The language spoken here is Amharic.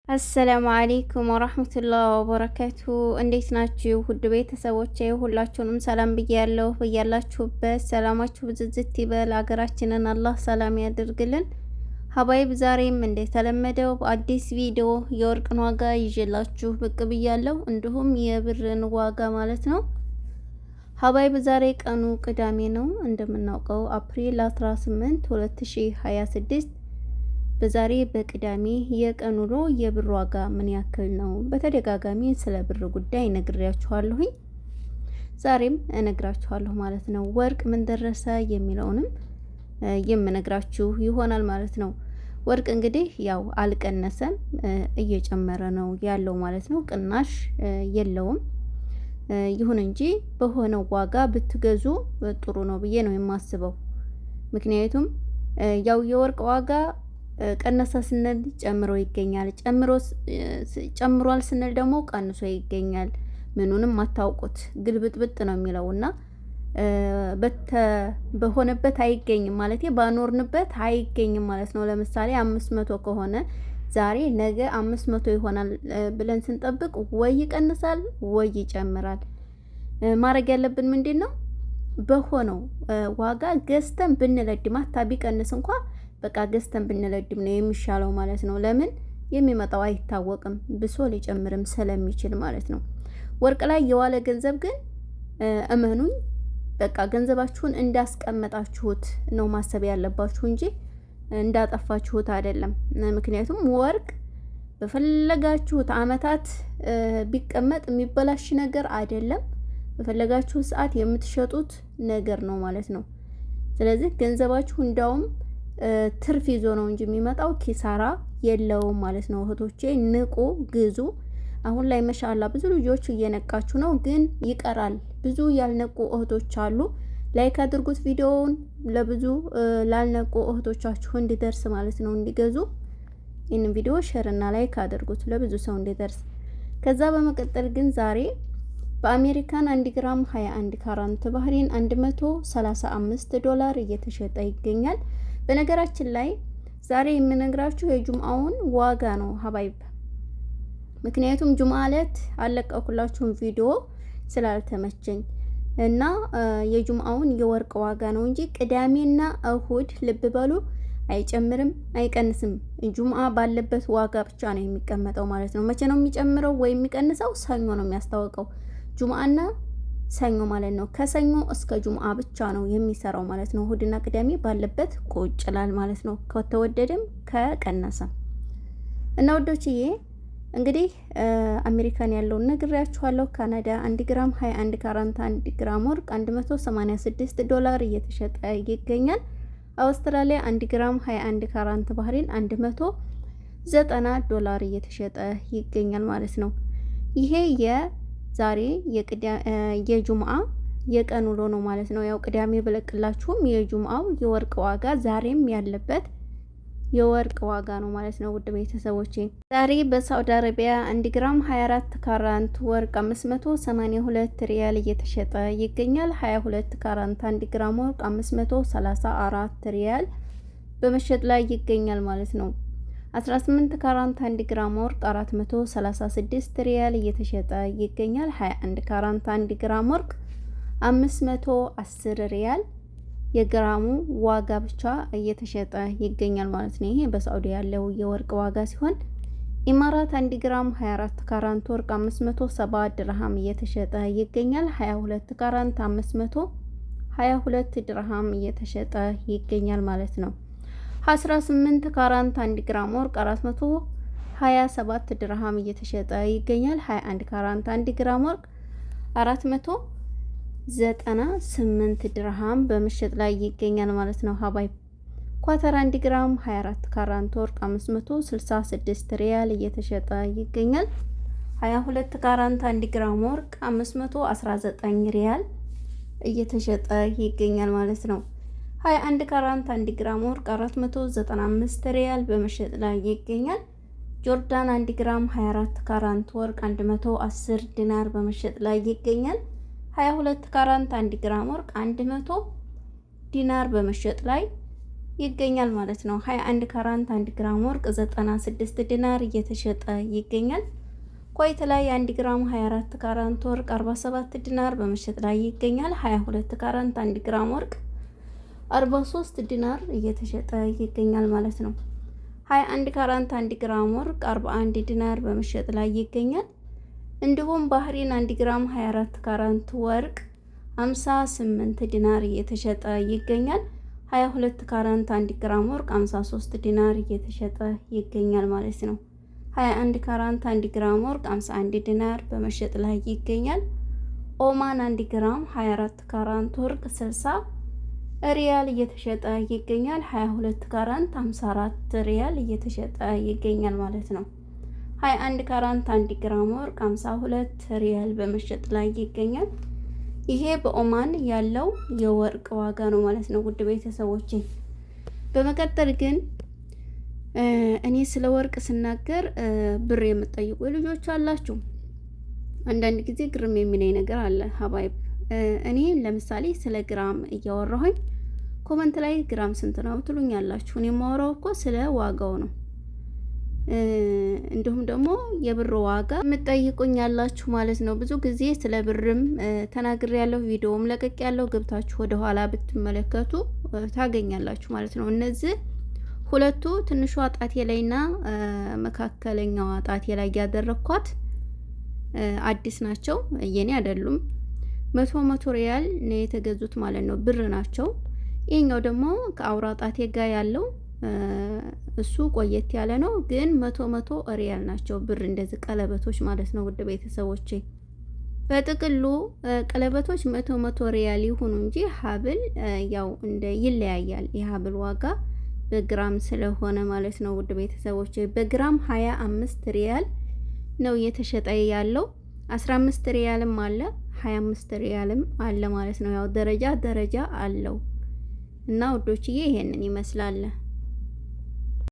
አሰላሙ አለይኩም ወራህመቱላሂ ወበረካቱ። እንዴት ናችሁ ውድ ቤተሰቦቼ? ሁላችሁንም ሰላም ብያለሁ። በያላችሁበት ሰላማችሁ ብዝዝት ይበል። ሀገራችንን አላህ ሰላም ያድርግልን። ሀባይብ ዛሬም እንደተለመደው በአዲስ ቪዲዮ የወርቅን ዋጋ ይዤላችሁ ብቅ ብያለሁ። እንዲሁም የብርን ዋጋ ማለት ነው። ሀባይብ ዛሬ ቀኑ ቅዳሜ ነው። እንደምናውቀው አፕሪል 18 2026 በዛሬ በቅዳሜ የቀን ውሎ የብር ዋጋ ምን ያክል ነው? በተደጋጋሚ ስለ ብር ጉዳይ ነግሬያችኋለሁኝ። ዛሬም እነግራችኋለሁ ማለት ነው። ወርቅ ምን ደረሰ የሚለውንም የምነግራችሁ ይሆናል ማለት ነው። ወርቅ እንግዲህ ያው አልቀነሰም፣ እየጨመረ ነው ያለው ማለት ነው። ቅናሽ የለውም። ይሁን እንጂ በሆነው ዋጋ ብትገዙ ጥሩ ነው ብዬ ነው የማስበው። ምክንያቱም ያው የወርቅ ዋጋ ቀነሰ ስንል ጨምሮ ይገኛል፣ ጨምሯል ስንል ደግሞ ቀንሶ ይገኛል። ምኑንም አታውቁት ግልብጥብጥ ነው የሚለውና በሆነበት አይገኝም ማለት ባኖርንበት አይገኝም ማለት ነው። ለምሳሌ 500 ከሆነ ዛሬ ነገ 500 ይሆናል ብለን ስንጠብቅ ወይ ይቀንሳል ወይ ይጨምራል። ማድረግ ያለብን ምንድን ነው? በሆነው ዋጋ ገዝተን ብንለድም አታ ቢቀንስ እንኳ በቃ ገዝተን ብንለድም ነው የሚሻለው ማለት ነው። ለምን የሚመጣው አይታወቅም፣ ብሶ ሊጨምርም ስለሚችል ማለት ነው። ወርቅ ላይ የዋለ ገንዘብ ግን እመኑኝ በቃ ገንዘባችሁን እንዳስቀመጣችሁት ነው ማሰብ ያለባችሁ እንጂ እንዳጠፋችሁት አይደለም። ምክንያቱም ወርቅ በፈለጋችሁት አመታት ቢቀመጥ የሚበላሽ ነገር አይደለም። በፈለጋችሁ ሰዓት የምትሸጡት ነገር ነው ማለት ነው። ስለዚህ ገንዘባችሁ እንዳውም ትርፍ ይዞ ነው እንጂ የሚመጣው ኪሳራ የለውም ማለት ነው። እህቶቼ ንቁ፣ ግዙ። አሁን ላይ መሻላ ብዙ ልጆች እየነቃችሁ ነው፣ ግን ይቀራል። ብዙ ያልነቁ እህቶች አሉ። ላይክ አድርጉት ቪዲዮውን ለብዙ ላልነቁ እህቶቻችሁ እንዲደርስ ማለት ነው፣ እንዲገዙ። ይህንን ቪዲዮ ሼር እና ላይክ አድርጉት ለብዙ ሰው እንዲደርስ። ከዛ በመቀጠል ግን ዛሬ በአሜሪካን 1 ግራም 21 ካራንት ባህሪን $135 እየተሸጠ ይገኛል። በነገራችን ላይ ዛሬ የምነግራችሁ የጁምአውን ዋጋ ነው ሀባይብ። ምክንያቱም ጁምአ ዕለት አለቀኩላችሁን ቪዲዮ ስላልተመቸኝ እና የጁምአውን የወርቅ ዋጋ ነው እንጂ ቅዳሜና እሁድ ልብ በሉ አይጨምርም አይቀንስም። ጁምአ ባለበት ዋጋ ብቻ ነው የሚቀመጠው ማለት ነው። መቼ ነው የሚጨምረው ወይ የሚቀንሰው? ሰኞ ነው የሚያስታውቀው። ጁምአና ሰኞ ማለት ነው። ከሰኞ እስከ ጁምአ ብቻ ነው የሚሰራው ማለት ነው። እሁድና ቅዳሜ ባለበት ቁጭ ይላል ማለት ነው። ከተወደደም ከቀነሰም እና ወዶችዬ እንግዲህ አሜሪካን ያለውን ነግሬያችኋለሁ። ካናዳ 1 ግራም 21 ካራንት 1 ግራም ወርቅ $186 እየተሸጠ ይገኛል። አውስትራሊያ 1 ግራም 21 ካራንት ባህሪን $190 እየተሸጠ ይገኛል ማለት ነው። ይሄ ዛሬ የጁምአ የቀን ውሎ ነው ማለት ነው። ያው ቅዳሜ ብለቅላችሁም የጁምአው የወርቅ ዋጋ ዛሬም ያለበት የወርቅ ዋጋ ነው ማለት ነው። ውድ ቤተሰቦቼ ዛሬ በሳውዲ አረቢያ 1 ግራም 24 ካራንት ወርቅ 582 ሪያል እየተሸጠ ይገኛል። 22 ካራንት 1 ግራም ወርቅ 534 ሪያል በመሸጥ ላይ ይገኛል ማለት ነው። 18 ካራንት 1 ግራም ወርቅ 436 ሪያል እየተሸጠ ይገኛል። 21 ካራንት 1 ግራም ወርቅ 510 ሪያል የግራሙ ዋጋ ብቻ እየተሸጠ ይገኛል ማለት ነው። ይሄ በሳዑዲ ያለው የወርቅ ዋጋ ሲሆን ኢማራት 1 ግራም 24 ካራንት ወርቅ 570 ድርሃም እየተሸጠ ይገኛል። 22 ካራንት 522 ድርሃም እየተሸጠ ይገኛል ማለት ነው። 18 ካራንት 1 ግራም ወርቅ 427 ድርሃም እየተሸጠ ይገኛል። 21 ካራንት 1 ግራም ወርቅ 498 ድርሃም በመሸጥ ላይ ይገኛል ማለት ነው። ሀባይ ኳተር 1 ግራም 24 ካራንት ወርቅ 566 ሪያል እየተሸጠ ይገኛል። 22 ካራንት 1 ግራም ወርቅ 519 ሪያል እየተሸጠ ይገኛል ማለት ነው። 21 ካራንት 1 ግራም ወርቅ 495 ሪያል በመሸጥ ላይ ይገኛል። ጆርዳን 1 ግራም 24 ካራንት ወርቅ 110 ዲናር በመሸጥ ላይ ይገኛል። 22 ካራንት 1 ግራም ወርቅ 100 ዲናር በመሸጥ ላይ ይገኛል ማለት ነው። 21 ካራንት 1 ግራም ወርቅ 96 ዲናር እየተሸጠ ይገኛል። ኩዌት ላይ 1 ግራም 24 ካራንት ወርቅ 47 ዲናር በመሸጥ ላይ ይገኛል። 22 ካራንት 1 ግራም ወርቅ 43 ዲናር እየተሸጠ ይገኛል ማለት ነው። 21 ካራንት 1 ግራም ወርቅ 41 ዲናር በመሸጥ ላይ ይገኛል። እንዲሁም ባህሪን 1 ግራም 24 ካራንት ወርቅ 58 ዲናር እየተሸጠ ይገኛል። 22 ካራንት 1 ግራም ወርቅ 53 ዲናር እየተሸጠ ይገኛል ማለት ነው። 21 ካራንት 1 ግራም ወርቅ 51 ዲናር በመሸጥ ላይ ይገኛል። ኦማን 1 ግራም 24 ካራንት ወርቅ 60 ሪያል እየተሸጠ ይገኛል። 22 ካራንት 54 ሪያል እየተሸጠ ይገኛል ማለት ነው። 21 ካራንት 1 ግራም ወርቅ 52 ሪያል በመሸጥ ላይ ይገኛል። ይሄ በኦማን ያለው የወርቅ ዋጋ ነው ማለት ነው ውድ ቤተሰቦቼ። በመቀጠል ግን እኔ ስለ ወርቅ ስናገር ብር የምትጠይቁ ልጆች አላችሁ። አንዳንድ ጊዜ ግርም የሚለኝ ነገር አለ ሀባይብ። እኔ ለምሳሌ ስለ ግራም እያወራሁኝ ኮመንት ላይ ግራም ስንት ነው ትሉኛላችሁ። እኔ የማወራው እኮ ስለ ዋጋው ነው። እንዲሁም ደግሞ የብር ዋጋ የምትጠይቁኝ ያላችሁ ማለት ነው። ብዙ ጊዜ ስለ ብርም ተናግሬ ያለው ቪዲዮም ለቀቅ ያለው ገብታችሁ ወደ ኋላ ብትመለከቱ ታገኛላችሁ ማለት ነው። እነዚህ ሁለቱ ትንሿ ጣቴ ላይና መካከለኛዋ ጣቴ ላይ ያደረኳት አዲስ ናቸው፣ የኔ አይደሉም። 100 ሪያል ነው የተገዙት ማለት ነው፣ ብር ናቸው። ይሄኛው ደግሞ ከአውራ ጣቴ ጋር ያለው እሱ ቆየት ያለ ነው፣ ግን 100 ሪያል ናቸው ብር፣ እንደዚህ ቀለበቶች ማለት ነው ውድ ቤተሰቦቼ። በጥቅሉ ቀለበቶች 100 ሪያል ይሁኑ እንጂ ሀብል ያው እንደ ይለያያል። የሀብል ዋጋ በግራም ስለሆነ ማለት ነው ውድ ቤተሰቦቼ። በግራም 25 ሪያል ነው እየተሸጠ ያለው። 15 ሪያልም አለ 25 ሪያልም አለ ማለት ነው። ያው ደረጃ አለው እና ውዶችዬ ይሄንን ይመስላል።